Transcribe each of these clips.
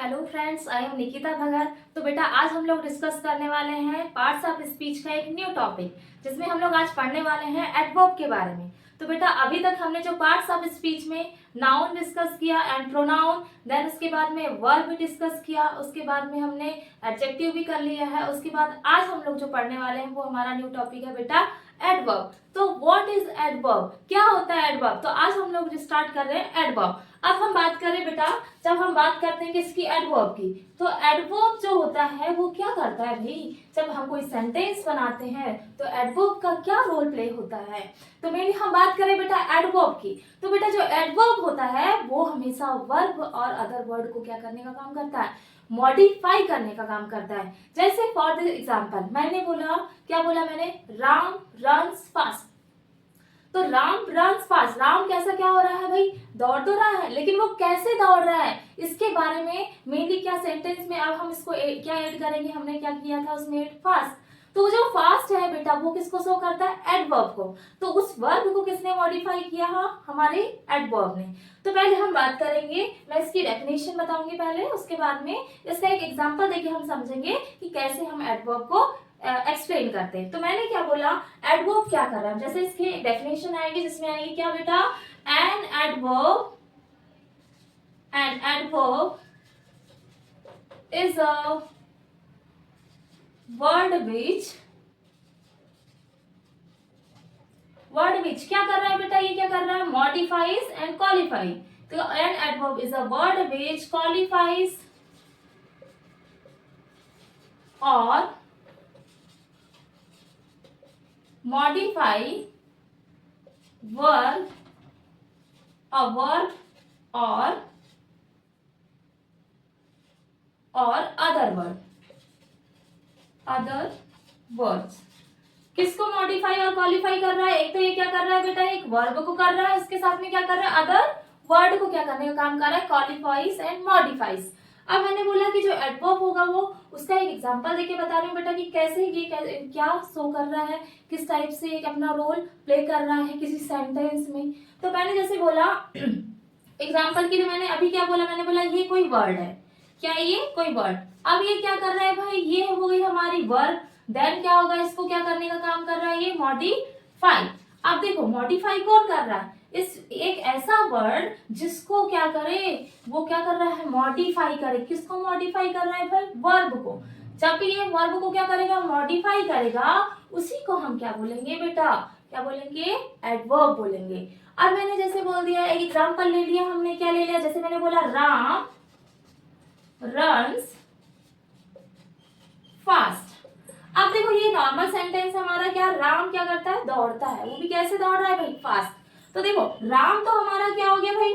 Hello friends, I am Nikita Bhagat. तो बेटा आज हम लोग डिस्कस करने वाले हैं पार्ट्स ऑफ स्पीच का एक न्यू टॉपिक, जिसमें हम लोग आज पढ़ने वाले हैं एडवर्ब के बारे में। तो बेटा अभी तक हमने जो पार्ट्स ऑफ स्पीच में नाउन डिस्कस किया एंड प्रोनाउन, देन उसके बाद में वर्ब भी डिस्कस किया, उसके बाद में हमने एडजेक्टिव भी कर लिया है। उसके बाद आज हम लोग जो पढ़ने वाले हैं वो हमारा न्यू टॉपिक है बेटा एडवर्ब। तो व्हाट इज एडवर्ब, क्या होता है एडवर्ब? तो आज हम लोग स्टार्ट कर रहे हैं एडवर्ब। अब हम बात करें बेटा, जब हम बात करते हैं किसकी, एडवर्ब की, तो एडवर्ब जो होता है वो क्या करता है भाई, जब हम कोई सेंटेंस बनाते हैं तो एडवर्ब का क्या रोल प्ले होता है। तो मेनली हम बात करें बेटा एडवर्ब की, तो बेटा जो एडवर्ब होता है वो हमेशा वर्ब और अदर वर्ड को क्या करने का काम करता है, मॉडिफाई करने का काम करता है। जैसे फॉर द एग्जाम्पल मैंने बोला, क्या बोला मैंने, राम रन्स फास्ट। तो राम रन्स फास्ट, राम कैसा क्या हो रहा है भाई, दौड़ तो रहा है, लेकिन वो कैसे दौड़ रहा है इसके बारे में मेनली क्या सेंटेंस में अब हम इसको क्या ऐड करेंगे, हमने क्या किया था उसमें ऐड फास्ट। तो जो फास्ट है बेटा वो किसको शो करता है, एडवर्ब को। तो उस वर्ब को किसने मॉडिफाई किया है, हमारे एडवर्ब ने। तो पहले हम बात करेंगे, मैं इसकी डेफिनेशन बताऊंगी पहले, उसके बाद में इसका एक एग्जांपल देके हम समझेंगे कि कैसे हम एडवर्ब को एक्सप्लेन करते हैं। तो मैंने क्या बोला, एडवर्ब क्या कर रहा है, जैसे इसकी डेफिनेशन आएगी जिसमें आएगी क्या बेटा, an adverb is a word which क्या कर रहा है बेटा, ये क्या कर रहा है, मॉडिफाइज एंड क्वालिफाई। तो an adverb is a word which qualifies और modify verb, a verb or other words। किसको मॉडिफाई और क्वालिफाई कर रहा है, एक तो ये क्या कर रहा है बेटा, एक वर्ब को कर रहा है, उसके साथ में क्या कर रहा है, अदर वर्ड को क्या करने का काम कर रहा है, क्वालिफाइज एंड मॉडिफाइज। अब मैंने बोला कि जो एडवर्ब होगा वो उसका एक एग्जांपल देके बता रही हूँ बेटा कि कैसे ये क्या शो कर रहा है, किस टाइप से एक अपना रोल प्ले कर रहा है किसी सेंटेंस में। तो मैंने जैसे बोला एग्जांपल के लिए, मैंने अभी क्या बोला, मैंने बोला ये कोई वर्ड है, क्या ये कोई वर्ड। अब ये क्या कर रहा है भाई, ये हो गई हमारी वर्ब, देन क्या होगा, इसको क्या करने का काम कर रहा है, ये मॉडिफाई। अब देखो मॉडिफाई कौन कर रहा है, इस एक ऐसा वर्ड जिसको क्या करे, वो क्या कर रहा है, मॉडिफाई करे। किसको मॉडिफाई कर रहा है भाई, वर्ब को। जब ये वर्ब को क्या करेगा, मॉडिफाई करेगा, उसी को हम क्या बोलेंगे बेटा, क्या बोलेंगे, एडवर्ब बोलेंगे। अब मैंने जैसे बोल दिया, एक एग्जांपल ले लिया हमने, क्या ले लिया, जैसे मैंने बोला राम रन्स फास्ट। अब देखो ये नॉर्मल सेंटेंस हमारा, क्या राम क्या करता है, दौड़ता है, वो भी कैसे दौड़ रहा है भाई, फास्ट। तो देखो राम तो हमारा क्या हो गया भाई,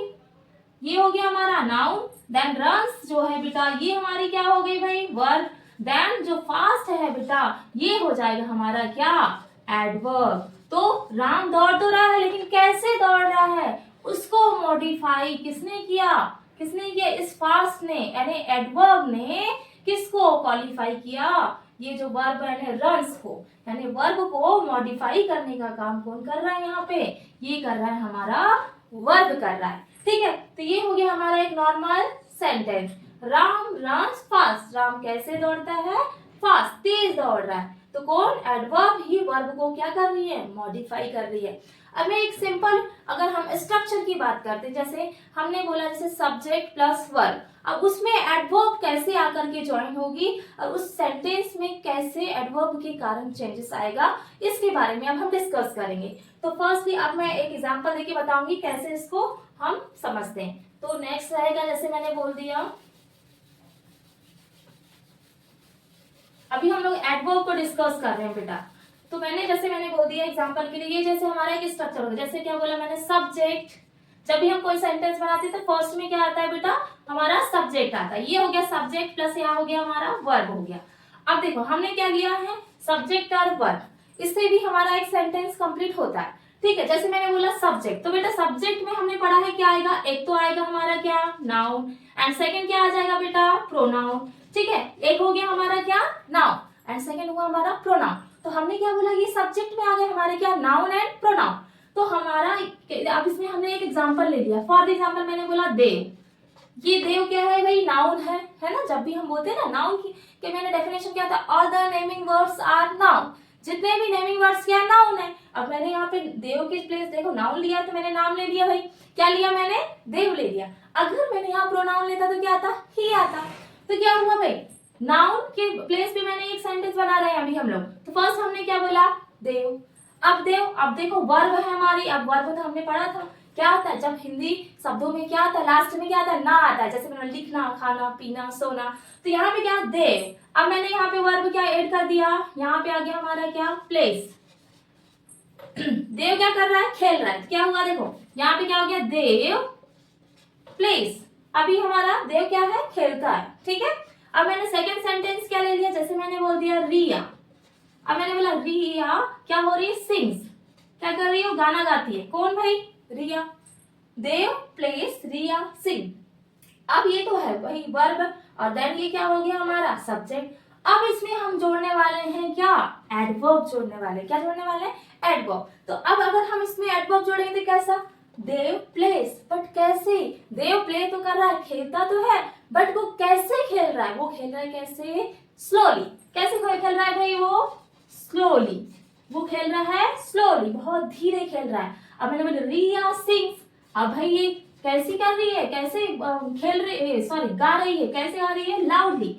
ये हो गया हमारा नाउन, देन रन्स जो है बेटा ये हमारी क्या हो गई भाई, वर्ब, देन जो फास्ट है बेटा ये हो जाएगा हमारा क्या, एडवर्ब। तो राम दौड़ तो रहा है, लेकिन कैसे दौड़ रहा है, उसको मॉडिफाई किसने किया, किसने किया, इस फास्ट ने, यानी एडवर्ब ने किसको क्वालिफाई किया, ये जो वर्ब है रन्स को, यानी वर्ब को मॉडिफाई करने का काम कौन कर रहा है यहाँ पे, ये कर रहा है हमारा वर्ब कर रहा है। ठीक है, तो ये हो गया हमारा एक normal sentence, Ram runs fast, Ram कैसे दौड़ता है, फास्ट, तेज दौड़ रहा है। तो कौन, एडवर्ब ही वर्ब को क्या कर रही है, मॉडिफाई कर रही है। अब मैं एक सिंपल, अगर हम स्ट्रक्चर की बात करते हैं, जैसे हमने बोला जैसे सब्जेक्ट प्लस वर्ब, अब उसमें एडवर्ब कैसे आकर के ज्वाइन होगी और उस सेंटेंस में कैसे एडवर्ब के कारण चेंजेस आएगा, इसके बारे में अब हम डिस्कस करेंगे। तो फर्स्टली अब मैं एक एग्जांपल देके बताऊंगी कैसे इसको हम समझते हैं। तो नेक्स्ट रहेगा, जैसे मैंने बोल दिया, अभी हम लोग एडवर्ब को डिस्कस कर रहे हैं बेटा। तो मैंने बोल दिया एग्जांपल के लिए, ये जैसे हमारा एक स्ट्रक्चर होगा, जैसे क्या बोला मैंने, सब्जेक्ट। जब भी हम कोई सेंटेंस बनाते हैं तो फर्स्ट में क्या आता है बेटा, हमारा सब्जेक्ट आता है, ये हो गया सब्जेक्ट प्लस यहाँ हो गया हमारा वर्ब हो गया। अब देखो हमने क्या लिया है, सब्जेक्ट और वर्ब, इससे भी हमारा एक सेंटेंस कंप्लीट होता है। ठीक है, जैसे मैंने बोला सब्जेक्ट, तो बेटा सब्जेक्ट में हमने पढ़ा है क्या आएगा, एक तो आएगा हमारा क्या, नाउन, एंड सेकंड क्या आ जाएगा बेटा, प्रोनाउन। ठीक है, एक हो गया हमारा क्या, नाउन, एंड सेकंड हुआ हमारा प्रोनाउन। तो हमने क्या बोला, ये सब्जेक्ट में आ गए हमारे क्या, नाउन एंड प्रोनाउन। तो हमारा अब इसमें हमने एक एग्जांपल ले लिया, फॉर एग्जांपल मैंने बोला देव, ये देव क्या है भाई, नाउन है जब भी हम बोलते हैं ना नाउन की, कि मैंने डेफिनेशन किया था all the naming words are noun, जितने भी नेमिंग वर्ड्स क्या नाउन है। अब मैंने यहाँ पे देव की प्लेस देखो नाउन लिया तो मैंने नाम ले लिया भाई, क्या लिया मैंने, देव ले लिया। अगर मैंने यहाँ प्रोनाउन लेता तो क्या आता, ही आता। तो क्या हुआ भाई, नाउन के प्लेस पे मैंने एक सेंटेंस बना रहे हैं अभी हम लोग। तो फर्स्ट हमने क्या बोला, देव। अब देव, अब देखो वर्ब है हमारी, अब वर्ब तो हमने पढ़ा था क्या आता है, जब हिंदी शब्दों में क्या आता है, लास्ट में क्या आता है, ना आता है, जैसे मैंने लिखना, खाना, पीना, सोना। तो यहाँ पे क्या, देव। अब मैंने यहाँ पे वर्ब क्या ऐड कर दिया, यहाँ पे आ गया हमारा क्या, प्लेस। देव क्या कर रहा है, खेल रहा है। तो क्या हुआ देखो, यहाँ पे क्या हो गया, देव प्लेस। अभी हमारा देव क्या है, खेलता है। ठीक है, अब मैंने सेकंड सेंटेंस क्या ले लिया, जैसे मैंने बोल दिया रिया। अब मैंने बोला रिया क्या हो रही है, सिंग्स। क्या कर रही है, गाना गाती है। कौन भाई, रिया। देव प्लेस रिया सिंग। अब ये तो है वही वर्ब, और देन ये क्या हो गया हमारा सब्जेक्ट। अब इसमें हम जोड़ने वाले हैं क्या, एडवर्ब जोड़ने वाले। क्या जोड़ने वाले हैं, एडवर्ब। तो अब अगर हम इसमें एडवर्ब जोड़ेंगे तो कैसा, देव प्लेस, बट कैसे, देव प्ले तो कर रहा है, खेलता तो है, बट वो कैसे खेल रहा है, वो खेल रहा है कैसे, स्लोली। कैसे खेल रहा है भाई, वो स्लोली, वो खेल रहा है स्लोली, बहुत धीरे खेल रहा है। अब मैंने बोला रिया सिंग्स। अब भाई ये कैसी कर रही है, कैसे खेल रही है, सॉरी गा रही है, कैसे गा रही है, लाउडली,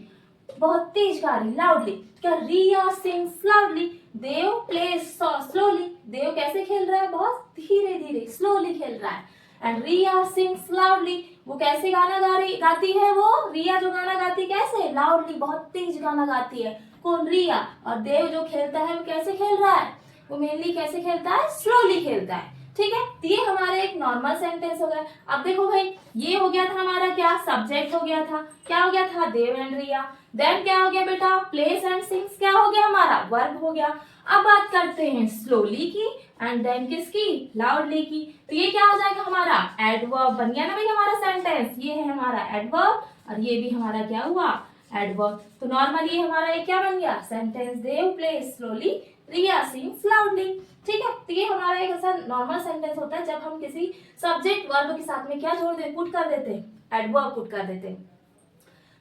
बहुत तेज गा रही, लाउडली। क्या, रिया सिंग्स लाउडली, देव प्लेस स्लोली। देव कैसे खेल रहा है, बहुत धीरे धीरे, स्लोली खेल रहा है। एंड रिया सिंग्स लाउडली, वो कैसे गाना गाती है, वो रिया जो गाना गाती कैसे, लाउडली, बहुत तेज गाना गाती है। कौन, रिया। और देव जो खेलता है वो कैसे खेल रहा है, वो मेनली कैसे खेलता है, स्लोली खेलता है। ठीक है, तो ये हमारा एक नॉर्मल सेंटेंस हो गया। अब देखो भाई, ये हो गया था हमारा क्या, सब्जेक्ट हो गया था। क्या हो गया था, देव एंड रिया। देन क्या हो गया बेटा, प्लेस एंड सिंग्स। क्या हो गया हमारा, वर्ब हो गया। अब बात करते हैं स्लोली की, एंड देन किसकी, लाउडली की। तो ये क्या हो जाएगा हमारा, एडवर्ब बन गया ना भाई हमारा सेंटेंस। ये है हमारा एडवर्ब, और ये भी हमारा क्या हुआ, एडवर्ब। तो नॉर्मली हमारा ये क्या बन गया, सेंटेंस, देव प्लेस स्लोली, रिया सिंग्स लाउडली। ठीक है, तो ये हमारा एक ऐसा नॉर्मल सेंटेंस होता है जब हम किसी सब्जेक्ट वर्ब के साथ में क्या जोड़ देते, पुट कर देते हैं, एडवर्ब पुट कर देते हैं।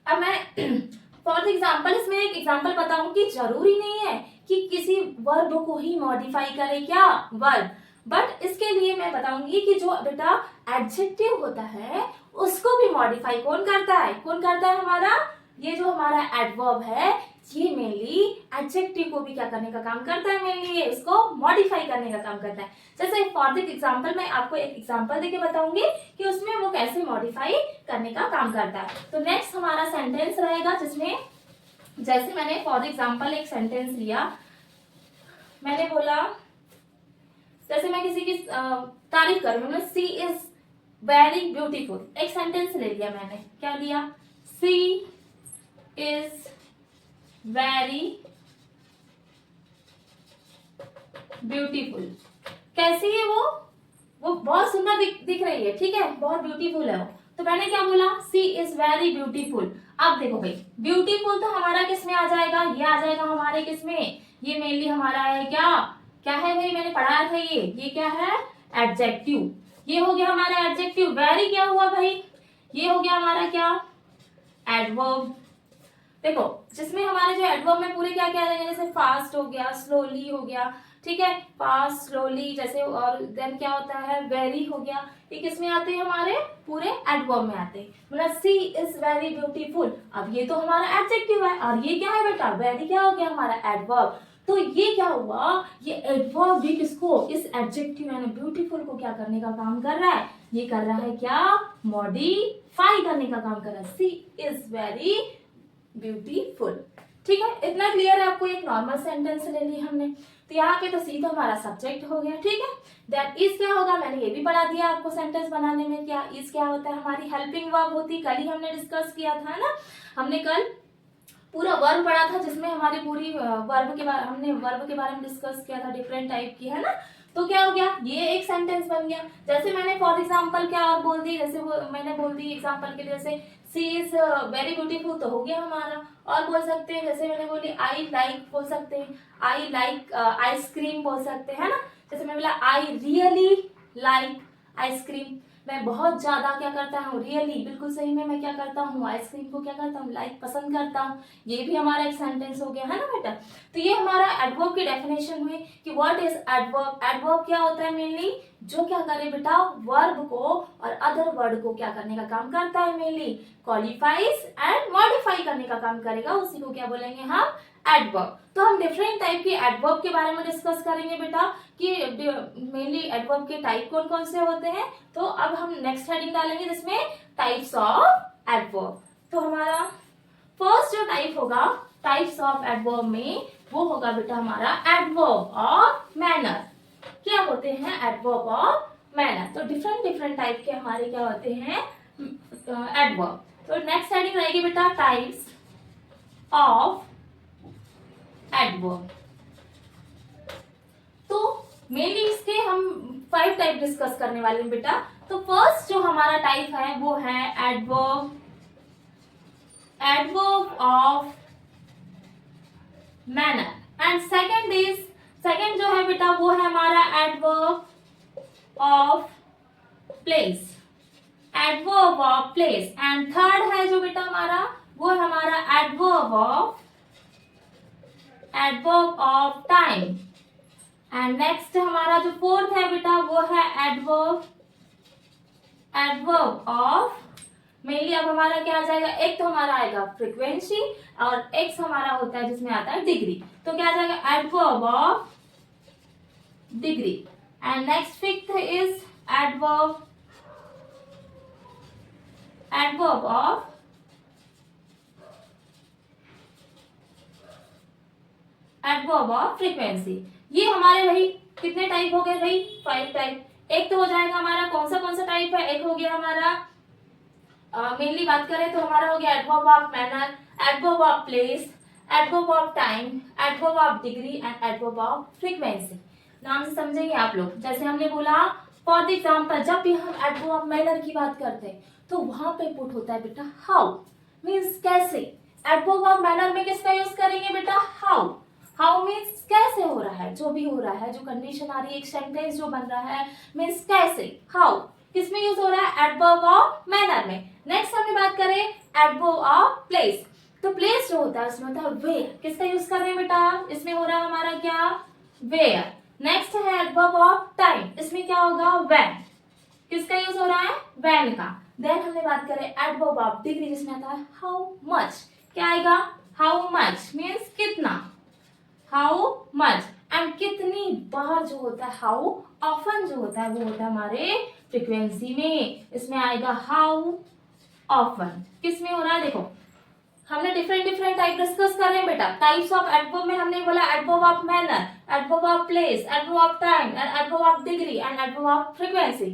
अब मैं फॉर एग्जाम्पल इसमें एक एग्जाम्पल बताऊं कि जरूरी नहीं है कि किसी वर्ब को ही मॉडिफाई करे क्या, वर्ब, बट इसके लिए मैं बताऊंगी कि जो बेटा एडजेक्टिव होता है उसको भी मॉडिफाई कौन करता है, कौन करता है हमारा, ये जो हमारा एडवर्ब है ये मेनली एडजेक्टिव को भी क्या करने का काम करता है, मेनली ये इसको मॉडिफाई करने का काम करता है। जैसे फॉर द एग्जांपल मैं आपको एक एग्जांपल देके बताऊंगी कि उसमें वो कैसे मॉडिफाई करने का काम करता है। तो नेक्स्ट हमारा सेंटेंस रहेगा जिसमें, जैसे मैंने फॉर द एग्जांपल एक सेंटेंस लिया, मैंने बोला, जैसे मैं किसी की तारीफ कर रही हूँ, सी इज वेरी ब्यूटीफुल। एक सेंटेंस ले लिया मैंने, क्या लिया, सी इज वेरी ब्यूटीफुल। कैसी है वो बहुत सुंदर दिख रही है। ठीक है, बहुत ब्यूटीफुल है वो। तो मैंने क्या बोला, सी इज वेरी ब्यूटीफुल। अब देखो भाई, ब्यूटीफुल तो हमारा किस में आ जाएगा, ये आ जाएगा हमारे किस में, ये मेनली हमारा है क्या, क्या है भाई, मैंने पढ़ाया था ये क्या है, एडजेक्टिव। ये हो गया हमारा एडजेक्टिव। वेरी क्या हुआ भाई, ये हो गया हमारा क्या, एडवर्ब। देखो जिसमें हमारे जो एडवर्ब में पूरे क्या क्या रहेंगे, जैसे फास्ट हो गया, स्लोली हो गया, ठीक है, फास्ट स्लोली जैसे, और देन क्या होता है, वेरी हो गया, ये किसमें आते हैं, हमारे पूरे एडवर्ब में आते हैं। मतलब सी इज वेरी ब्यूटीफुल, अब ये तो हमारा एडजेक्टिव है, और ये क्या है बेटा, वेरी क्या हो गया हमारा एडवर्ब। तो ये क्या हुआ, ये एडवर्ब भी किसको, इस एडजेक्टिव यानी ब्यूटीफुल को क्या करने का काम कर रहा है, ये कर रहा है क्या, मॉडिफाई करने का काम कर रहा है। सी इज वेरी ब्यूटीफुल। ठीक है, इतना क्लियर है आपको, एक नॉर्मल सेंटेंस ले ली हमने। तो यहाँ पे तो सी तो हमारा सब्जेक्ट हो गया। ठीक है, दैट इज क्या होगा, मैंने ये भी पढ़ा दिया आपको सेंटेंस बनाने में, क्या इज क्या होता है, हमारी हेल्पिंग वर्ब होती, कल ही हमने डिस्कस किया था ना, हमने कल पूरा वर्ब पढ़ा था जिसमें हमारी पूरी वर्ब के बारे, हमने वर्ब के बारे में डिस्कस किया था, डिफरेंट टाइप की, है ना। तो क्या हो गया, ये एक सेंटेंस बन गया। जैसे मैंने फॉर एग्जांपल क्या और बोल दी, जैसे वो मैंने बोल दी एग्जांपल के लिए, जैसे सी इज वेरी ब्यूटीफुल, तो हो गया हमारा। और बोल सकते हैं, जैसे मैंने बोली आई लाइक, बोल सकते हैं आई लाइक आइसक्रीम, बोल सकते हैं, है ना। जैसे मैं बोला आई रियली लाइक आइसक्रीम, मैं बहुत ज्यादा क्या करता हूँ, रियली बिल्कुल सही में मैं क्या करता हूँ, आइसक्रीम को क्या करता हूँ, लाइक पसंद करता हूँ। ये भी हमारा एक सेंटेंस हो गया है ना बेटा। तो ये हमारा एडवर्ब की डेफिनेशन हुई कि व्हाट इज एडवर्ब। एडवर्ब क्या होता है, मेनली जो क्या करे बेटा, वर्ब को और अदर वर्ड को क्या करने का काम करता है, मेनली क्वालिफाइज एंड मॉडिफाई करने का काम करेगा, उसी को क्या बोलेंगे हम, एडवर्ब। तो हम डिफरेंट टाइप के एडवर्ब के बारे में डिस्कस करेंगे बेटा कि मेनली एडवर्ब के टाइप कौन कौन से होते हैं। तो अब हम नेक्स्ट हेडिंग डालेंगे जिसमें टाइप्स ऑफ एडवर्ब। तो हमारा फर्स्ट जो टाइप होगा टाइप्स ऑफ एडवर्ब में, वो होगा बेटा हमारा एडवर्ब ऑफ मैनर। क्या होते हैं एडवर्ब ऑफ मैनर, तो डिफरेंट डिफरेंट टाइप के हमारे क्या होते हैं एडवर्ब। तो नेक्स्ट हेडिंग रहेगी बेटा टाइप्स ऑफ एडवर्ब। तो मेनली इसके हम 5 टाइप डिस्कस करने वाले हैं बेटा। तो फर्स्ट जो हमारा टाइप है वो है adverb of manner and second जो है बेटा वो है हमारा adverb of place, adverb of place. And third है जो बेटा हमारा वो है हमारा adverb of time. And next हमारा जो फोर्थ है बेटा वो है एडवर्ब ऑफ, मेनली अब हमारा क्या आ जाएगा, एक तो हमारा आएगा फ्रीक्वेंसी और एक हमारा होता है जिसमें आता है डिग्री। तो क्या आ जाएगा adverb of degree. And next fifth is adverb of frequency. ये हमारे भाई कितने टाइप हो गए भाई, 5 टाइप। एक तो हो जाएगा हमारा कौन सा टाइप है, एक हो गया हमारा मेनली बात करें तो हमारा हो गया adverb of manner, adverb of place, adverb of time, adverb of degree and adverb of frequency. नाम से समझेंगे आप लोग। जैसे हमने बोला फॉर एग्जाम्पल, जब भी हम एडवर्ब ऑफ मैनर की बात करते हैं तो वहां पे पुट होता है बेटा हाउ, मीन्स कैसे। एडवर्ब ऑफ मैनर में किसका यूज करेंगे बेटा, हाउ मीन्स कैसे हो रहा है, जो भी हो रहा है, जो कंडीशन आ रही है, एक सेंटेंस जो बन रहा है मीन्स कैसे, हाउ किसमें यूज हो रहा है, एडवर्ब ऑफ मैनर में। नेक्स्ट हमने बात करें एडवर्ब ऑफ प्लेस। तो प्लेस जो होता है उसमें होता है वेयर, किसका यूज कर रहे हैं बेटा, इसमें हो रहा है हमारा क्या, वेयर। नेक्स्ट है एडवर्ब ऑफ टाइम, इसमें क्या होगा, व्हेन, किसका यूज हो रहा है, व्हेन का। देन हमने बात करें एडवर्ब ऑफ डिग्री जिसमें आता है हाउ मच, क्या आएगा, हाउ मच मीन्स कितना, हाउ मच। एंड कितनी बार जो होता है, हाउ ऑफन जो होता है वो होता है हमारे फ्रीक्वेंसी में, इसमें आएगा हाउ ऑफन। किसमें हो रहा है, देखो हमने डिफरेंट टाइप डिस्कस कर रहे हैं बेटा। टाइप्स ऑफ एडवर्ब में हमने बोला adverb of manner, adverb of place, adverb of time and adverb of degree and adverb of frequency.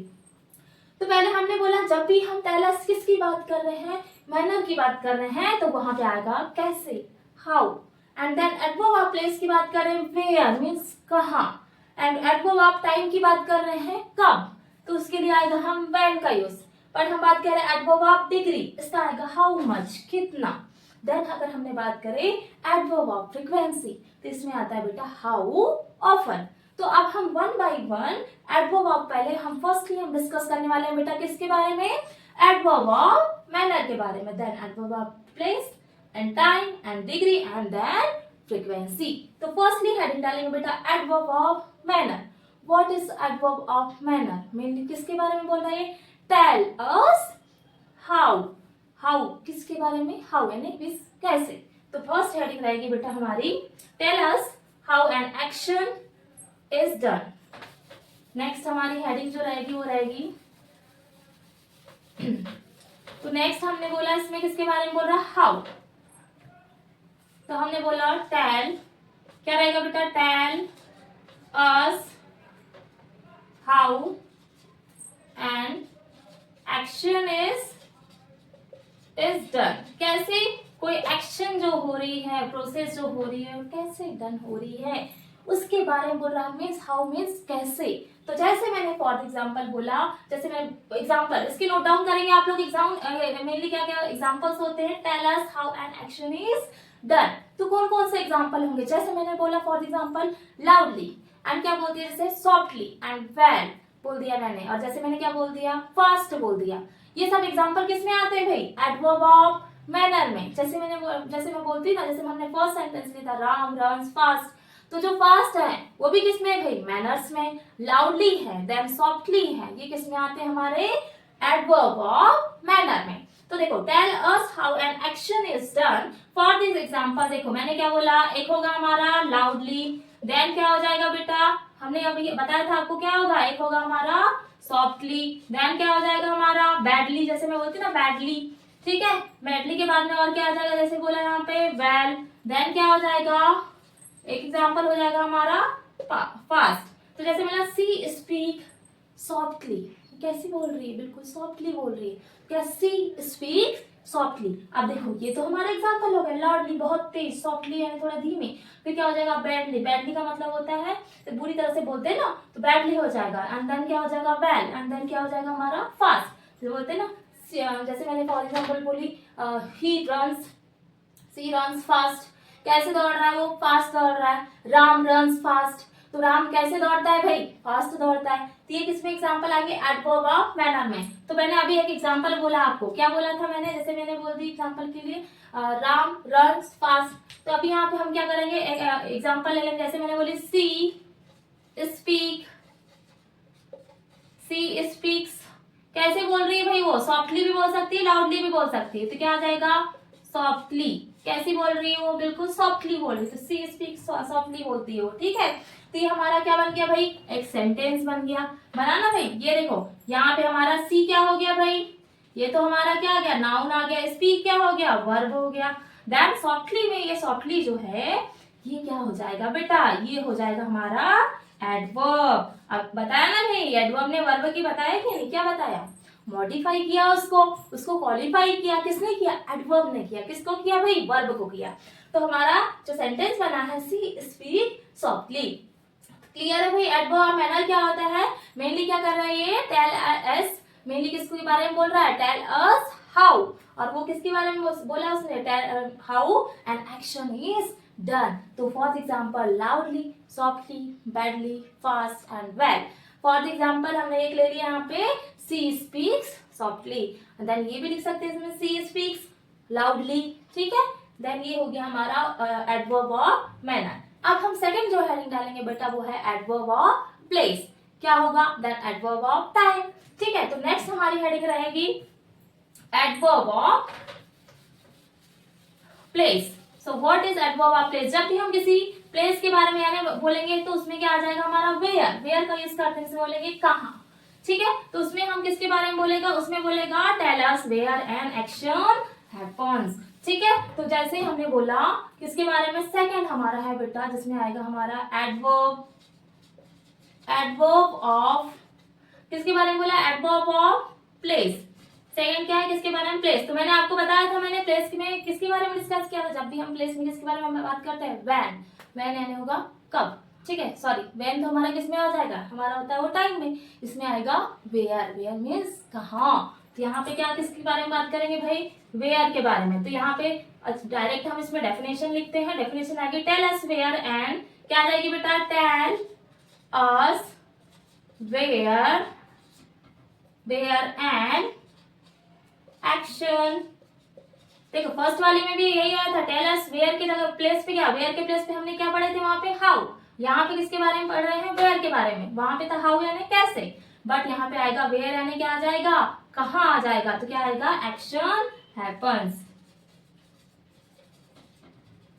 तो पहले हमने बोला जब भी हम टेलस किसकी बात कर रहे हैं, मैनर की बात कर रहे हैं, तो वहां पे आएगा कैसे, how. And then adverb of place की बात कर रहे हैं, वेयर मीन्स कहाँ। एंड एडवर्ब ऑफ टाइम की बात कर रहे हैं, कब, तो उसके लिए आएगा हम व्हेन का यूज। पर हम बात कर रहे हैं एडवर्ब ऑफ डिग्री, इसका आएगा हाउ मच, कितना। देन अगर हमने बात करें एडवर्ब ऑफ फ्रीक्वेंसी तो इसमें आता है बेटा हाउ ऑफन। तो अब हम one by one adverb of, पहले हम फर्स्टली हम डिस्कस करने वाले हैं बेटा किसके बारे में, एडवर्ब ऑफ मैनर के बारे में। Then adverb of place and time and degree and then frequency. तो फर्स्टली हेडिंग डालेंगे बेटा adverb of manner. What is adverb of manner, mainly किसके बारे में बोल रहे हैं, टेल अस हाउ किसके बारे में, हाउ यानी कैसे। तो फर्स्ट हेडिंग रहेगी बेटा हमारी tell us how an action is done. Next हमारी हेडिंग जो रहेगी वो रहेगी तो नेक्स्ट हमने बोला इसमें किसके बारे में बोल रहा है, हाउ। तो हमने बोला टेल, क्या रहेगा बेटा, tell us how an action is done. कैसे कोई एक्शन जो हो रही है, प्रोसेस जो हो रही है, कैसे डन हो रही है उसके बारे में बोल रहा है। मीन्स हाउ मीन्स कैसे। तो जैसे मैंने फॉर एग्जाम्पल बोला, जैसे मैं एग्जाम्पल इसकी नोट डाउन करेंगे आप लोग। एग्जाम मेनली क्या क्या एग्जाम्पल्स होते हैं, tell us how an action is done. तो कौन कौन से एग्जाम्पल होंगे, जैसे मैंने बोला फॉर एग्जाम्पल लाउडली, एंड क्या बोलती है जैसे सॉफ्टली एंड वेल, बोल दिया मैंने, और जैसे मैंने क्या बोल दिया, फास्ट बोल दिया। ये सब एग्जांपल किस में आते हैं भाई, एडवर्ब ऑफ मैनर में। जैसे मैं बोलती ना, जैसे हमने फर्स्ट सेंटेंस लिया था, राम रन्स फास्ट, तो जो फास्ट है वो भी किस में भाई, मैनर्स में। लाउडली है, देन सॉफ्टली है, ये किस में आते हैं, हमारे एडवर्ब ऑफ मैनर में। तो देखो, tell us how an action is done. For this example देखो मैंने क्या बोला, एक होगा हमारा लाउडली, देन क्या हो जाएगा बेटा, हमने अभी बताया था आपको क्या होगा, एक होगा हमारा सॉफ्टली, देन क्या हो जाएगा हमारा बैडली, जैसे मैं बोलती ना बैडली, ठीक है। बैडली के बाद में और क्या आ जाएगा, जैसे बोला यहाँ पे वेल, देन क्या हो जाएगा, एक एग्जांपल हो जाएगा हमारा फास्ट। तो जैसे मैंने सी स्पीक सॉफ्टली, कैसी बोल रही है, बिल्कुल सॉफ्टली बोल रही है, क्या सी स्पीक सॉफ्टली। अब देखो ये तो हमारा एग्जांपल हो गया, लाउडली बहुत तेज, सॉफ्टली यानी थोड़ा धीमे। फिर क्या हो जाएगा, बैडली, बैडली का मतलब होता है तो बुरी तरह से बोलते हैं ना, तो बैडली हो जाएगा, एंड देन क्या हो जाएगा वेल, एंड देन क्या हो जाएगा हमारा फास्ट। जो बोलते हैं ना, जैसे मैंने फॉर एग्जाम्पल बोली, सी रन्स फास्ट, कैसे दौड़ रहा है वो, फास्ट दौड़ रहा है। राम रन्स फास्ट, तो राम कैसे दौड़ता है भाई, फास्ट दौड़ता है। तो ये किसमें एग्जांपल आएंगे, एडवर्ब ऑफ मैनर में। तो मैंने अभी एक एग्जांपल बोला आपको, क्या बोला था मैंने, जैसे मैंने बोल दी एग्जांपल के लिए राम रन्स फास्ट, तो अभी यहाँ पे हम क्या करेंगे, एग्जांपल ले लेंगे। जैसे मैंने बोली सी स्पीक्स, कैसे बोल रही है भाई वो, सॉफ्टली भी बोल सकती है, लाउडली भी बोल सकती है, तो क्या आ जाएगा सॉफ्टली। कैसी बोल रही है वो, बिल्कुल सॉफ्टली बोल रही है, तो सी स्पीक्स सॉफ्टली बोलती है वो, ठीक है। तो ये हमारा क्या बन गया भाई, एक सेंटेंस बन गया, बना ना भाई। ये देखो यहाँ पे हमारा सी क्या हो गया भाई, ये तो हमारा क्या आ गया, नाउन आ गया, स्पीक क्या हो गया, वर्ब हो गया। देन सॉफ्टली में, ये सॉफ्टली जो है ये क्या हो जाएगा बेटा, ये हो जाएगा हमारा एडवर्ब। अब बताया ना भाई, एडवर्ब ने वर्ब की बताया कि नहीं, क्या बताया, मॉडिफाई किया, उसको क्वालिफाई किया, किसने किया, एडवर्ब ने किया। किसको किया भाई, वर्ब को किया। तो हमारा जो सेंटेंस बना है, सी स्पीक सॉफ्टली, क्लियर है भाई। एडवर्ब मैनर क्या होता है, मेनली क्या कर रहा है ये, टेल अस, मेनली किसके बारे में बोल रहा है, टेल अस हाउ, और वो किसके बारे में बोला उसने, tell how an action is done. तो for example loudly, softly, badly, fast and well. For example हमने एक ले लिया यहाँ पे, सी स्पीक्स सॉफ्टली, देन ये भी लिख सकते हैं इसमें, सी स्पीक्स लाउडली, ठीक है। देन ये हो गया हमारा एडवर्ब ऑफ मैनर। अब हम सेकंड जो हेडिंग डालेंगे बेटा, वो है एडवर्ब ऑफ प्लेस। क्या होगा, देन एडवर्ब ऑफ टाइम, ठीक है। तो नेक्स्ट हमारी हेडिंग रहेगी adverb of place. So what is adverb of place. जब भी हम किसी प्लेस के बारे में यानी बोलेंगे तो उसमें क्या आ जाएगा हमारा वेयर, वेयर का यूज करते हैं, बोलेंगे कहाँ, ठीक है। तो उसमें हम किसके बारे में बोलेगा, उसमें बोलेगा tell us where an action happens, ठीक है। तो जैसे हमने बोला किसके बारे में, सेकंड हमारा है बेटा, जिसमें आएगा हमारा एडवर्ब ऑफ, किसके बारे में बोला, एडवर्ब ऑफ प्लेस। सेकंड क्या है, किसके बारे में, प्लेस। तो मैंने आपको बताया था, मैंने प्लेस में किसके बारे में डिस्कस किया था, जब भी हम प्लेस में किसके बारे में बात करते हैं, व्हेन यानी होगा कब, ठीक है। सॉरी, व्हेन तो हमारा किसमें आ जाएगा, हमारा होता है वो टाइम में, इसमें आएगा वेयर मीन्स कहाँ। तो यहाँ पे क्या किसके बारे में बात करेंगे भाई, वेयर के बारे में। तो यहाँ पे डायरेक्ट हम इसमें डेफिनेशन लिखते हैं, डेफिनेशन आएगी टेल अस वेयर एंड, क्या आ जाएगी बेटा, tell us where and action. देखो फर्स्ट वाले में भी यही आया था, टेल अस वेयर के जगह प्लेस पे क्या, वेयर के प्लेस पे हमने क्या पढ़े थे, वहां पे हाउ। यहाँ पे किसके बारे में पढ़ रहे हैं, वेयर के बारे में। वहां पे था हाउ यानी कैसे, बट यहाँ पे आएगा वेयर यानी क्या आ जाएगा, कहाँ आ जाएगा। तो क्या आएगा, एक्शन हैपेंस,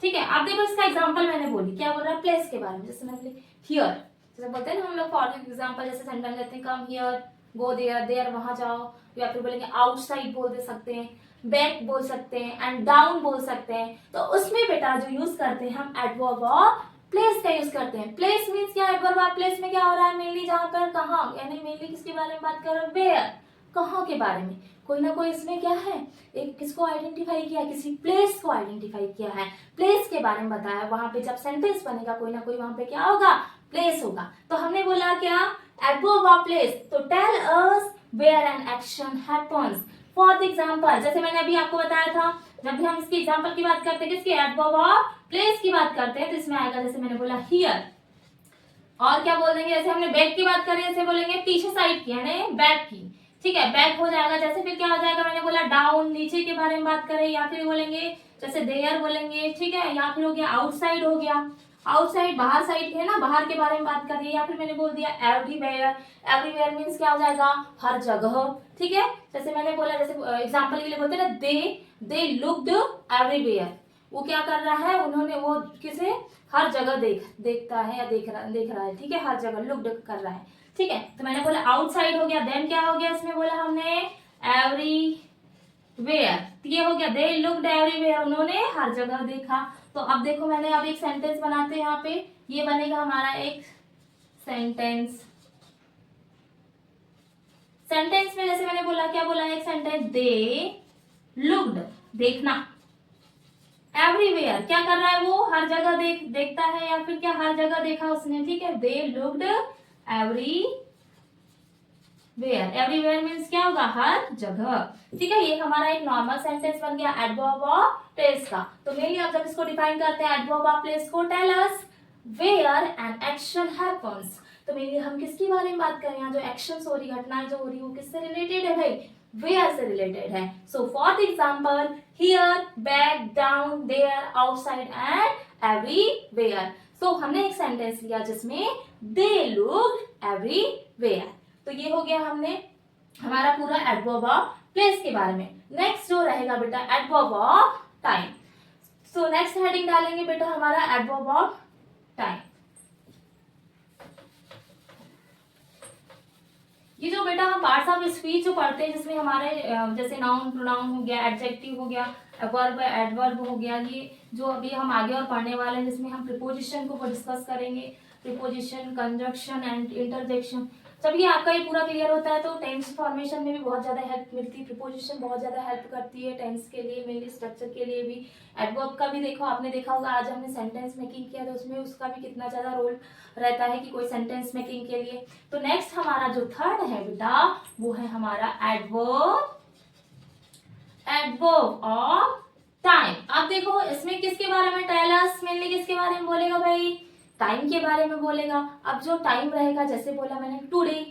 ठीक है। अब देखो इसका एग्जांपल मैंने बोली, क्या बोल रहा है, प्लेस के बारे में। जैसे मैंने हियर, जैसे बोलते हैं ना हम लोग फॉर एग्जांपल, जैसे सेंटेंस लेते हैं, come here, go there, there वहां जाओ, या फिर बोलेंगे आउटसाइड बोल दे सकते हैं, बैक बोल सकते हैं, एंड डाउन बोल सकते हैं। तो उसमें बेटा जो यूज करते हैं हम एडवर्ब ऑफ प्लेस का यूज करते हैं। प्लेस मीन्स क्या, एडवर्ब ऑफ प्लेस में क्या हो रहा है, मेनली जहां पर कहाँ, यानी मेनली किसके बारे में बात कर रहे हैं, वेयर, कहाँ के बारे में। कोई ना कोई इसमें क्या है, एक किसको आइडेंटिफाई किया, किसी प्लेस को आइडेंटिफाई किया है, प्लेस के बारे में बताया। वहां पे जब सेंटेंस बनेगा कोई ना कोई वहां पे क्या होगा, प्लेस होगा। तो हमने बोला क्या, एडवर्ब ऑफ प्लेस। तो tell us where an action happens. For example, जैसे मैंने अभी आपको बताया था, जब भी हम इसकी एग्जांपल की बात करते हैं, किसकी, एडवर्ब ऑफ प्लेस की बात करते हैं, तो इसमें आएगा, जैसे मैंने बोला हियर, और क्या बोल देंगे, जैसे हमने बैक की बात करी जैसे बोलेंगे पीछे साइड की यानी बैक की, ठीक है, बैक हो जाएगा। जैसे फिर क्या हो जाएगा, मैंने बोला डाउन नीचे के बारे में बात करें, या फिर बोलेंगे जैसे देयर बोलेंगे, ठीक है, या फिर हो गया आउटसाइड, हो गया आउटसाइड बाहर साइड है ना, बाहर के बारे में बात करिए, या फिर मैंने बोल दिया एवरीवेयर, एवरीवेयर मीन्स क्या हो जाएगा, हर जगह, ठीक है। जैसे मैंने बोला, जैसे एग्जांपल के लिए बोलते हैं ना, दे लुक्ड एवरीवेयर, वो क्या कर रहा है, उन्होंने वो किसे हर जगह देखता है या देख रहा है, ठीक है, हर जगह लुक्ड कर रहा है, ठीक है। तो मैंने बोला आउटसाइड हो गया, देन क्या हो गया, इसमें बोला हमने एवरीवेयर, ये हो गया दे लुक्ड एवरीवेयर, उन्होंने हर जगह देखा। तो अब देखो मैंने अब एक सेंटेंस बनाते हैं यहाँ पे, ये बनेगा हमारा एक सेंटेंस। सेंटेंस में जैसे मैंने बोला, क्या बोला, एक सेंटेंस, दे लुक्ड, देखना, एवरीवेयर क्या कर रहा है, वो हर जगह देखता है, या फिर क्या हर जगह देखा उसने, ठीक है, they looked everywhere, everywhere means क्या होगा, हर जगह, ठीक है। ये हमारा एक नॉर्मल सेंटेंस बन गया एडवर्ब ऑफ प्लेस का। तो मेनली आप जब इसको डिफाइन करते हैं एडवर्ब ऑफ प्लेस को, tell us where an action happens. तो मेनली हम किसके बारे में बात कर रहे हैं, जो एक्शंस हो रही, घटनाएं जो हो रही, वो किससे रिलेटेड है भाई, वेयर से रिलेटेड है। So for the example, here, back, down, there, outside and everywhere. So हमने एक सेंटेंस लिया जिसमें दे लुक्ड एवरीवेयर, तो ये हो गया हमने हमारा पूरा एडवर्ब ऑफ प्लेस के बारे में। नेक्स्ट जो रहेगा बेटा adverb of time. So next heading डालेंगे बेटा हमारा एडवर्ब ऑफ टाइम। ये जो बेटा हम पार्ट्स ऑफ स्पीच जो पढ़ते हैं, जिसमें हमारे जैसे नाउन, प्रोनाउन हो गया, एडजेक्टिव हो गया, वर्ब, एडवर्ब हो गया, ये जो अभी हम आगे और पढ़ने वाले हैं, जिसमें हम प्रीपोजिशन को डिस्कस करेंगे, प्रीपोजिशन, कंजक्शन एंड इंटरजेक्शन। जब ये आपका ये पूरा क्लियर होता है तो टेंस फॉर्मेशन में भी बहुत ज्यादा हेल्प मिलती है, प्रीपोजिशन बहुत ज्यादा हेल्प करती है टेंस के लिए, मेनली स्ट्रक्चर के लिए भी। एडवर्ब का भी देखो, आपने देखा होगा आज हमने सेंटेंस मेकिंग किया तो उसमें उसका भी कितना ज्यादा रोल रहता है कि कोई सेंटेंस मेकिंग के लिए। तो नेक्स्ट हमारा जो थर्ड है बेटा, वो है हमारा एडवर्ब ऑफ टाइम। अब देखो इसमें किसके बारे में, टेल अस मेनली किसके बारे में बोलेगा भाई, टाइम के बारे में बोलेगा। अब जो टाइम रहेगा, जैसे बोला मैंने टुडे,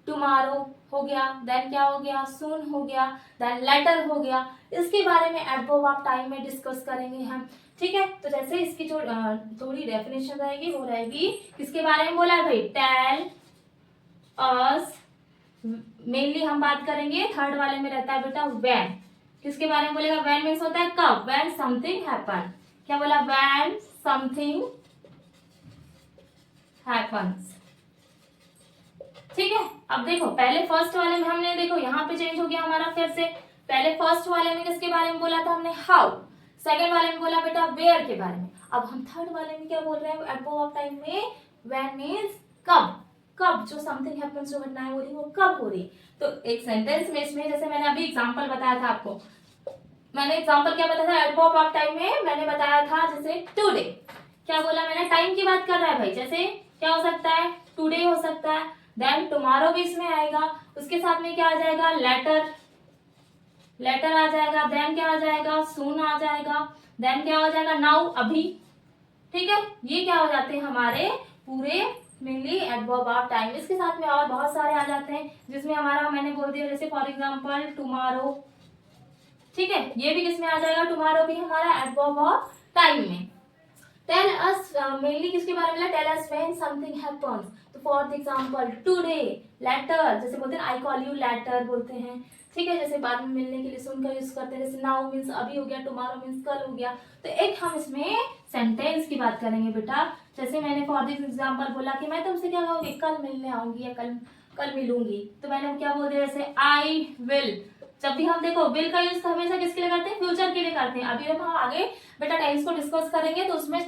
टुमारो हो गया, देन क्या हो गया, सून हो गया, देन लेटर हो गया, इसके बारे में एडवर्ब ऑफ टाइम में डिस्कस करेंगे हम, ठीक है। तो जैसे इसकी जो थोड़ी डेफिनेशन रहेगी वो रहेगी, किसके बारे में बोला है भाई, टेल अस, मेनली हम बात करेंगे थर्ड वाले में रहता है बेटा व्हेन, किसके बारे में बोलेगा, व्हेन मीन्स होता है कब, व्हेन समथिंग हैपन, क्या बोला, व्हेन समथिंग हैपन्स, ठीक है। अब देखो पहले फर्स्ट वाले में हमने देखो यहाँ पे चेंज हो गया हमारा, फिर से पहले फर्स्ट वाले में किसके बारे में बोला था हमने, हाउ, सेकंड वाले में बोला बेटा वेयर के बारे में। अब हम थर्ड वाले में क्या बोल रहे हैं, एडवर्ब ऑफ टाइम में व्हेन मीन्स कब, कब जो समथिंग हैपेंस, जो घटनाएं हो रही वो कब हो रही। तो एक सेंटेंस में इसमें जैसे मैंने अभी एग्जांपल बताया था आपको, मैंने एग्जांपल क्या बताया था एडवर्ब ऑफ टाइम में, मैंने बताया था जैसे टुडे, क्या बोला मैंने, टाइम की बात कर रहा है भाई, जैसे क्या हो सकता है, टुडे हो सकता है, देन टुमारो भी इसमें आएगा, उसके साथ में क्या आ जाएगा, लेटर, लेटर आ जाएगा, देन क्या आ जाएगा, सून आ जाएगा, देन क्या हो जाएगा, नाउ, अभी, ठीक है। ये क्या हो जाते हैं हमारे पूरे मेनली एडवर्ब ऑफ टाइम। इसके साथ में और बहुत सारे आ जाते हैं जिसमें हमारा मैंने बोल दिया, जैसे फॉर एग्जांपल टुमारो, ठीक है, ये भी किसमें आ जाएगा, टुमारो भी हमारा एडवर्ब ऑफ टाइम में। टेल अस मेनली किसके बारे में, tell us when something happens. तो for the example today, later, जैसे बोलते हैं आई कॉल यू लेटर बोलते हैं, ठीक है, जैसे बाद में मिलने के लिए सुन का यूज करते हैं, जैसे नाउ मीन्स अभी हो गया, टुमारो मीन्स कल हो गया। तो एक हम इसमें सेंटेंस की बात करेंगे बेटा, जैसे मैंने फॉर दिस एग्जांपल बोला कि मैं तुमसे क्या कहूंगी, कल मिलने आऊंगी या कल कल मिलूंगी, तो मैंने क्या बोल दिया, जैसे आई विल। जब भी हम देखो विल का यूज हमेशा किसके लिए करते हैं, फ्यूचर के लिए करते हैं। अभी जब हम आगे बेटा टेंस को डिस्कस करेंगे तो उसमें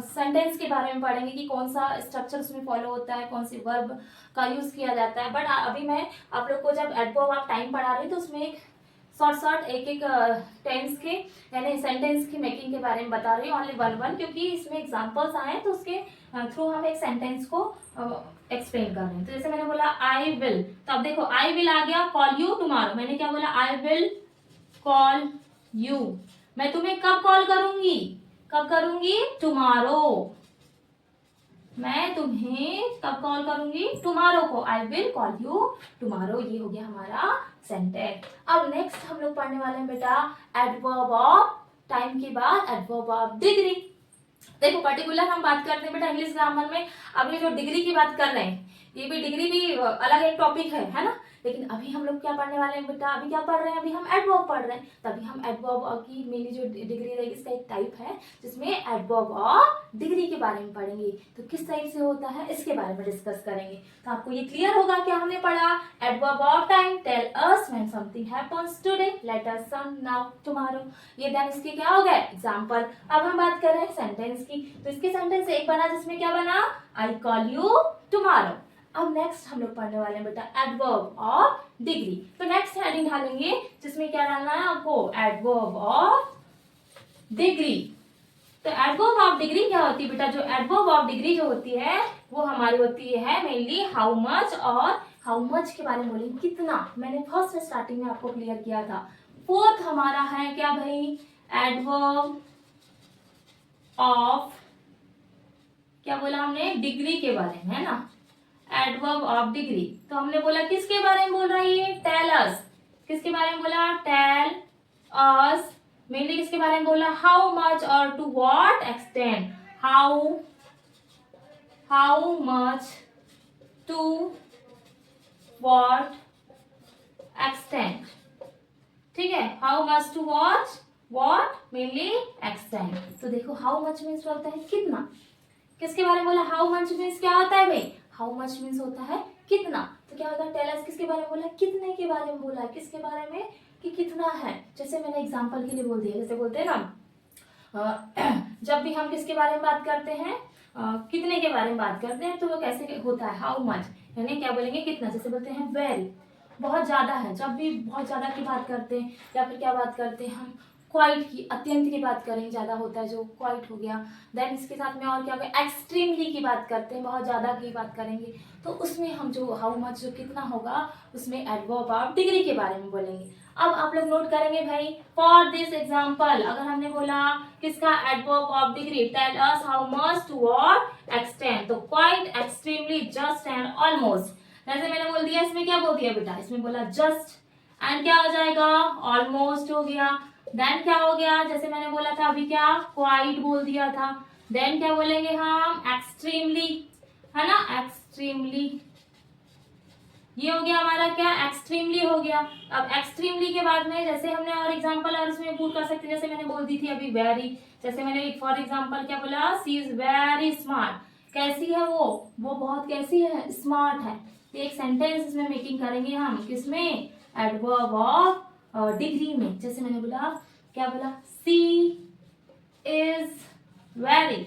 सेंटेंस के बारे में पढ़ेंगे कि कौन सा स्ट्रक्चर उसमें फॉलो होता है, कौन सी वर्ब का यूज किया जाता है। बट अभी मैं आप लोग को जब एडवर्ब ऑफ टाइम पढ़ा रही तो उसमें एक शॉर्ट एक एक टेंस के यानी सेंटेंस की मेकिंग के बारे में बता रही हूँ, ओनली वन, क्योंकि इसमें एग्जांपल्स आए तो उसके थ्रू हम एक सेंटेंस को एक्सप्लेन कर रहे हैं। तो जैसे मैंने बोला आई विल, तो अब देखो आई विल आ गया, कॉल यू टुमारो, मैंने क्या बोला, आई विल कॉल यू, मैं तुम्हें कब कॉल करूंगी, कब करूंगी, टुमारो, मैं तुम्हें कब कॉल करूंगी, टुमारो को, I will call you tomorrow. ये हो गया हमारा सेंटेंस। अब नेक्स्ट हम लोग पढ़ने वाले हैं बेटा एडवर्ब ऑफ टाइम के बाद एडवर्ब ऑफ डिग्री। देखो पर्टिकुलर हम बात करते हैं बेटा इंग्लिश ग्रामर में, अब ये जो डिग्री की बात कर रहे हैं ये भी डिग्री भी अलग एक टॉपिक है ना। लेकिन अभी हम लोग क्या पढ़ने वाले हैं बेटा, अभी क्या पढ़ रहे हैं, अभी हम एडवर्ब पढ़ रहे हैं। तभी हम एडवर्ब की मेनली जो डिग्री रहेगी इसका एक टाइप है जिसमें एडवर्ब ऑफ डिग्री के बारे में पढ़ेंगे। तो किस टाइप से होता है इसके बारे में डिस्कस करेंगे। तो आपको ये क्लियर होगा क्या हमने पढ़ा। Adverb of time, tell us when something happens today, let us some now tomorrow. ये देन इसके क्या हो गए एग्जाम्पल। अब हम बात कर रहे हैं सेंटेंस की। तो इसके सेंटेंस एक बना जिसमें क्या बना, आई कॉल यू टुमारो। अब नेक्स्ट हम लोग पढ़ने वाले हैं बेटा एडवर्ब ऑफ डिग्री। तो नेक्स्ट हेडिंग डालेंगे जिसमें क्या डालना है आपको, एडवर्ब ऑफ डिग्री। तो एडवर्ब ऑफ डिग्री क्या होती है बेटा, जो एडवर्ब ऑफ डिग्री जो होती है वो हमारी होती है मेनली हाउ मच, और हाउ मच के बारे में बोलेंगे कितना। मैंने फर्स्ट स्टार्टिंग में आपको क्लियर किया था। फोर्थ हमारा है क्या भाई, एडवर्ब ऑफ, क्या बोला हमने, डिग्री के बारे में, है ना, एडवर्ब ऑफ डिग्री। तो हमने बोला किसके बारे में बोल रही है, टेल अस। किसके बारे में बोला, टेल अस। मेनली किसके बारे में बोला, हाउ मच और to what extent, how much to what extent. ठीक है, how much to what mainly extent. तो देखो हाउ मच मीन्स होता है कितना। किसके बारे में बोला, हाउ मच मीन्स क्या होता है भाई, हाउ मच मीन्स होता है कितना। तो क्या होता है, टेल अस किसके बारे में बोला, कितने के बारे में बोला है, किसके बारे में कि कितना है। जैसे मैंने एग्जांपल के लिए बोल दिया, जैसे बोलते हैं ना जब भी हम किसके बारे में बात करते हैं, कितने के बारे में बात करते हैं, तो वो कैसे होता है, हाउ मच, यानी क्या बोलेंगे कितना। जैसे बोलते हैं वेरी, बहुत ज्यादा है, जब भी बहुत ज्यादा की बात करते हैं, या फिर क्या बात करते हैं हम, क्वाइट की, अत्यंत की बात करेंगे, ज्यादा होता है जो क्वाइट हो गया। देन इसके साथ में और क्या हो गया, एक्सट्रीमली की बात करते हैं, बहुत ज्यादा की बात करेंगे, तो उसमें हम जो हाउ मच जो कितना होगा उसमें एडवर्ब ऑफ डिग्री के बारे में बोलेंगे। अब आप लोग नोट करेंगे भाई, फॉर दिस एग्जाम्पल अगर हमने बोला किसका, adverb of degree, tell us how much to what extent, तो quite, extremely, just and almost. जैसे मैंने बोल दिया, इसमें क्या बोल दिया बेटा, इसमें बोला जस्ट एंड क्या हो जाएगा, ऑलमोस्ट हो गया। देन क्या हो गया, जैसे मैंने बोला था अभी क्या, क्वाइट बोल दिया था। देन क्या बोलेंगे हम, एक्सट्रीमली, है ना, एक्सट्रीमली, ये हो गया हमारा क्या, एक्सट्रीमली हो गया। अब एक्सट्रीमली के बाद में जैसे हमने और एग्जांपल और इसमें पुट कर सकते हैं, जैसे मैंने बोल दी थी अभी वेरी। जैसे मैंने फॉर एग्जांपल क्या बोला, सी इज वेरी स्मार्ट, कैसी है वो बहुत कैसी है, स्मार्ट है। तो एक सेंटेंस इसमें मेकिंग करेंगे हम, किसमें, एडवर्ब ऑफ डिग्री में। जैसे मैंने बोला, क्या बोला, सी इज वेरी,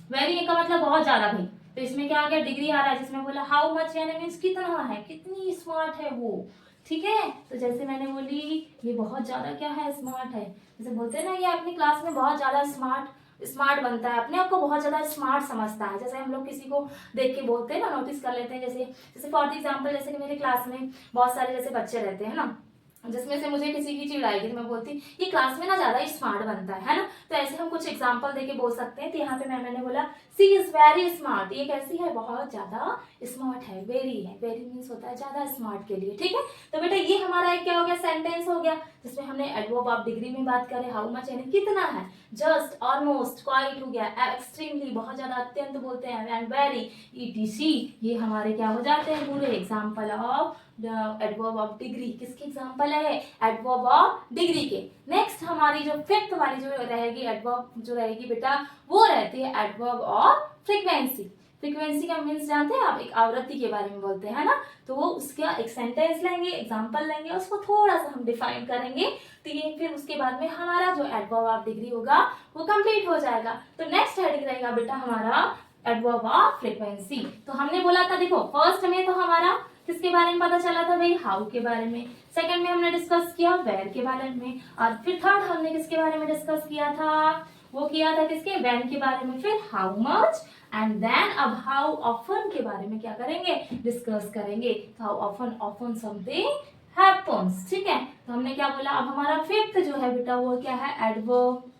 वेरी का मतलब बहुत ज्यादा भाई, तो इसमें क्या आ गया, डिग्री आ रहा है, जिसमें बोला हाउ मच यानी मीन्स कितना है, कितनी स्मार्ट है वो। ठीक है, तो जैसे मैंने बोली ये बहुत ज्यादा क्या है, स्मार्ट है। जैसे बोलते हैं ना, ये अपनी क्लास में बहुत ज्यादा स्मार्ट बनता है, अपने आप को बहुत ज्यादा स्मार्ट समझता है। जैसे हम लोग किसी को देख के बोलते हैं ना, नोटिस कर लेते हैं, जैसे जैसे फॉर एग्जाम्पल जैसे कि मेरे क्लास में बहुत सारे जैसे बच्चे रहते हैं ना, जिसमें से मुझे किसी की चिढ़ाएगी तो मैं बोलती ये क्लास में ना ज्यादा स्मार्ट बनता है ना। तो ऐसे हम कुछ एग्जांपल देके बोल सकते हैं। तो यहाँ पे मैंने बोला सी इज वेरी स्मार्ट, ये कैसी है, बहुत ज्यादा स्मार्ट है। वेरी है, वेरी मीन्स होता है ज्यादा स्मार्ट के लिए। ठीक है, तो बेटा ये हमारा एक क्या हो गया, सेंटेंस हो गया, जिसमें हमने एडवर्ब ऑफ डिग्री में बात करें, हाउ मच यानी कितना है, जस्ट, ऑलमोस्ट, क्वाइट हो गया, एक्सट्रीमली बहुत ज्यादा, अत्यंत बोलते हैं, एंड वेरी, ईटीसी, ये हमारे क्या हो जाते हैं पूरे example of adverb of degree. किसके एग्जांपल है, एडवर्ब ऑफ डिग्री के। नेक्स्ट हमारी जो फिफ्थ वाली जो रहेगी एडवर्ब जो रहेगी बेटा, वो रहती है एडवर्ब ऑफ फ्रीक्वेंसी। फ्रीक्वेंसी का मीन्स जानते हैं आप, एक आवृत्ति के बारे में बोलते हैं ना। तो वो उसका एक सेंटेंस लेंगे, एग्जांपल लेंगे, उसको थोड़ा सा हम डिफाइन करेंगे, तो ये फिर उसके बाद में हमारा जो एडवर्ब ऑफ डिग्री होगा वो कंप्लीट हो जाएगा। तो नेक्स्ट हेडिंग रहेगा बेटा हमारा एडवर्ब ऑफ फ्रीक्वेंसी। तो हमने बोला था, देखो फर्स्ट में तो हमारा किसके बारे में पता चला था भाई, हाउ के बारे में। सेकंड में हमने डिस्कस किया वेयर के बारे में, और फिर थर्ड हमने किसके बारे में डिस्कस किया था, वो किया था किसके, व्हेन के बारे में, फिर हाउ मच, एंड देन अब हाउ ऑफन के बारे में क्या करेंगे, डिस्कस करेंगे। How often something happens. ठीक है, तो हमने क्या बोला, अब हमारा फिफ्थ जो है बेटा वो क्या है, एडवर्ब,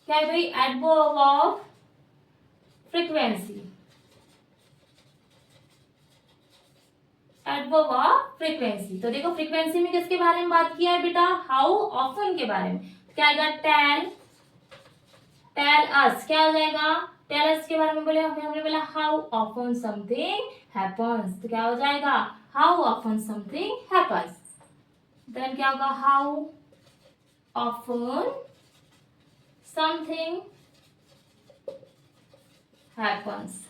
क्या है भाई, adverb of frequency, adverb of frequency. तो देखो फ्रीक्वेंसी में किसके बारे में बात किया है बेटा, हाउ ऑफन के बारे में। क्या आएगा, टेल, टेल अस, क्या हो जाएगा, टेल अस के बारे में बोले, फिर हमने बोला हाउ ऑफन समथिंग हैपेंस, तो क्या हो जाएगा, how often something happens. Then क्या होगा, हाउ ऑफन समथिंग हैपेंस।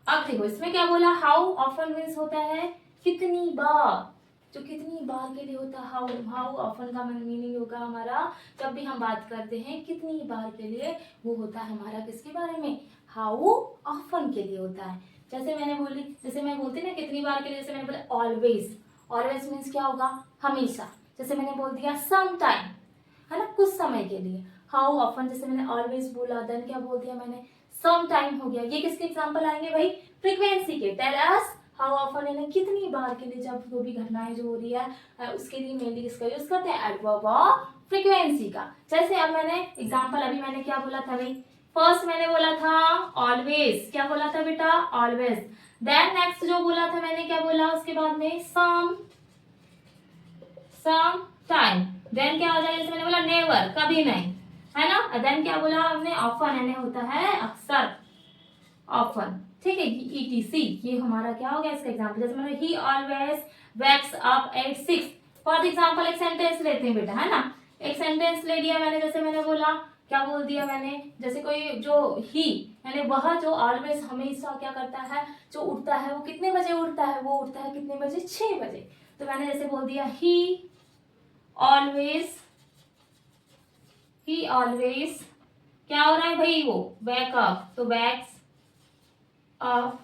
अब देखो इसमें क्या बोला, हाउ ऑफन मीन्स होता है कितनी बार, जो कितनी बार के लिए होता है। हाउ ऑफन का मीनिंग होगा हमारा, जब भी हम बात करते हैं कितनी बार के लिए, वो होता है हमारा किसके बारे में, हाउ ऑफन के लिए होता है। जैसे मैंने बोली, जैसे मैं बोलती ना कितनी बार के लिए, जैसे मैंने बोला ऑलवेज, ऑलवेज मीन्स क्या होगा, हमेशा। जैसे मैंने बोल दिया सम टाइम, है ना, कुछ समय के लिए। हाउ ऑफन, जैसे मैंने ऑलवेज बोला, देन क्या बोल दिया मैंने, सम टाइम हो गया। ये किसके एग्जांपल आएंगे भाई, फ्रीक्वेंसी के। टेल अस हाउ ऑफन, यानी कितनी बार के लिए, जब वो भी घटनाएं जो हो रही है उसके लिए मेनली किसका यूज करते हैं, एडवर्ब ऑफ फ्रीक्वेंसी का। जैसे अब मैंने एग्जांपल, अभी मैंने क्या बोला था भाई, फर्स्ट मैंने बोला था ऑलवेज, क्या बोला था बेटा, ऑलवेज। देन नेक्स्ट जो बोला था मैंने, क्या बोला उसके बाद में, सम टाइम। देन क्या हो जाएगा, जैसे मैंने बोला नेवर, कभी नहीं, है ना। देन क्या बोला हमने, ऑफन, यानी होता है अक्सर, ऑफन, ठीक है। ईटीसी, ये हमारा क्या हो गया इसका एग्जांपल। जैसे मैंने ही always wakes up at 6, for example एक सेंटेंस लेते हैं बेटा, है ना। एक सेंटेंस ले लिया मैंने, जैसे मैंने बोला, क्या बोल दिया मैंने, जैसे कोई जो ही, यानी वह जो ऑलवेज हमेशा क्या करता है, जो उठता है वो कितने बजे उठता है, वो उठता है कितने बजे, 6 बजे। तो मैंने जैसे बोल दिया ही ऑलवेज क्या हो रहा है भाई, वो वेक अप, तो वैक्स अप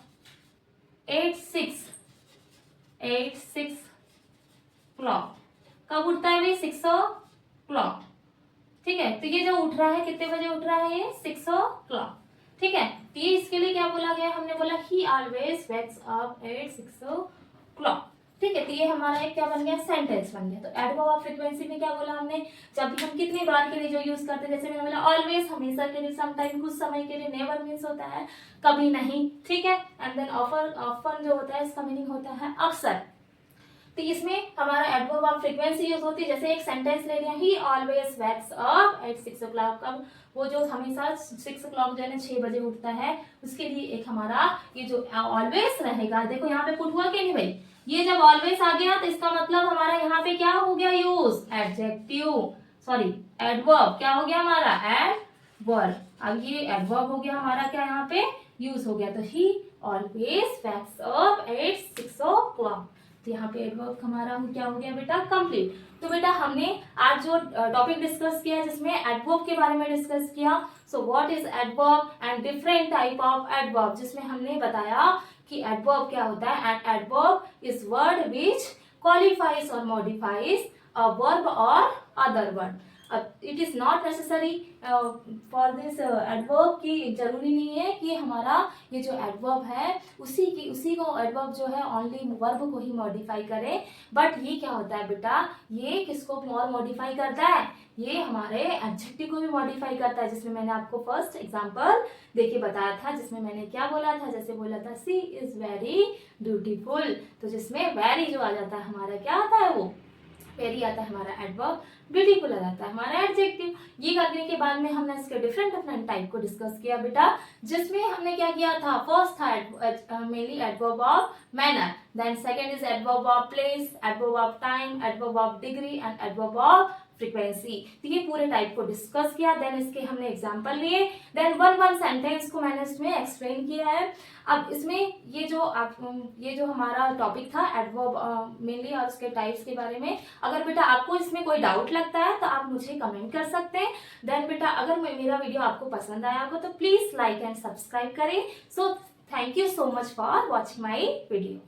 8 क्लॉक, कब उठता है भाई, 6 क्लॉक, ठीक है। तो ये जो उठ रहा है कितने बजे उठ रहा है, ये 6 क्लॉक, ठीक है। तो ये इसके लिए क्या बोला गया, हमने बोला ही always wakes up at 6 clock, ठीक है। तो ये हमारा एक क्या बन गया, सेंटेंस बन गया। तो एडवर्ब ऑफ फ्रीक्वेंसी में क्या बोला हमने, जब भी हम कितनी बार के लिए जो यूज करते हैं, जैसे मैंने बोला ऑलवेज, हमेशा के लिए, सम टाइम, कुछ समय के लिए, नेवर मीन्स होता है कभी नहीं, ठीक है। एंड देन ऑफन जो होता है इसका मीनिंग होता है अक्सर। तो इसमें हमारा एडवर्ब ऑफ फ्रीक्वेंसी यूज होती है। जैसे एक सेंटेंस ले लिया, ही always wakes up at 6 clock, कब, वो जो हमेशा 6 क्लॉक जो है ना 6 बजे उठता है, उसके लिए एक हमारा ये जो ऑलवेज रहेगा। देखो यहाँ पे पुट हुआ क्या नहीं भाई, ये जब ऑलवेज आ गया तो इसका मतलब हमारा यहाँ पे क्या हो गया यूज, एडजेक्टिव, सॉरी एडवर्ब, क्या हो गया हमारा, एडवर्ब। अब ये एडवर्ब हो गया हमारा, क्या यहाँ पे यूज हो गया। तो ही always wakes up at 6 clock, तो यहाँ पे एडवर्ब हमारा क्या हो गया बेटा, कंप्लीट। तो बेटा हमने आज जो टॉपिक डिस्कस किया जिसमें एडवर्ब के बारे में डिस्कस किया, so what is adverb and different type of adverb, जिसमें हमने बताया कि एडवर्ब क्या होता है। And adverb is word which qualifies और मॉडिफाइज अ वर्ब और other word. It is not necessary for this adverb, की जरूरी नहीं है कि हमारा ये जो एडवर्ब है उसी को एडवर्ब जो है ओनली वर्ब को ही मॉडिफाई करे। बट ये क्या होता है बेटा, ये किसको और मॉडिफाई करता है, ये हमारे एडजेक्टिव को भी मॉडिफाई करता है, जिसमें मैंने आपको फर्स्ट एग्जांपल देके बताया था, जिसमें मैंने क्या बोला था, जैसे बोला था सी इज वेरी ब्यूटीफुल, तो जिसमें वेरी जो आ जाता है हमारा क्या आता है, वो वेरी आता है हमारा एडवर्ब, ब्यूटीफुल आ जाता है हमारा एडजेक्टिव। ये करने के बाद में हमने इसके डिफरेंट टाइप को डिस्कस किया बेटा, जिसमें हमने क्या किया था, फर्स्ट था mainly adverb of manner, then second is adverb of place, adverb of time, adverb of degree and adverb of frequency. तो ये पूरे टाइप को डिस्कस किया, देन इसके हमने एग्जांपल लिए, देन वन सेंटेंस को मैंने इसमें एक्सप्लेन किया है। अब इसमें ये जो हमारा टॉपिक था एडवर्ब मेनली और उसके टाइप्स के बारे में, अगर बेटा आपको इसमें कोई डाउट लगता है तो आप मुझे कमेंट कर सकते हैं। देन बेटा अगर मेरा वीडियो आपको पसंद आया हो तो प्लीज लाइक एंड सब्सक्राइब करें। So thank you so much for watching my video.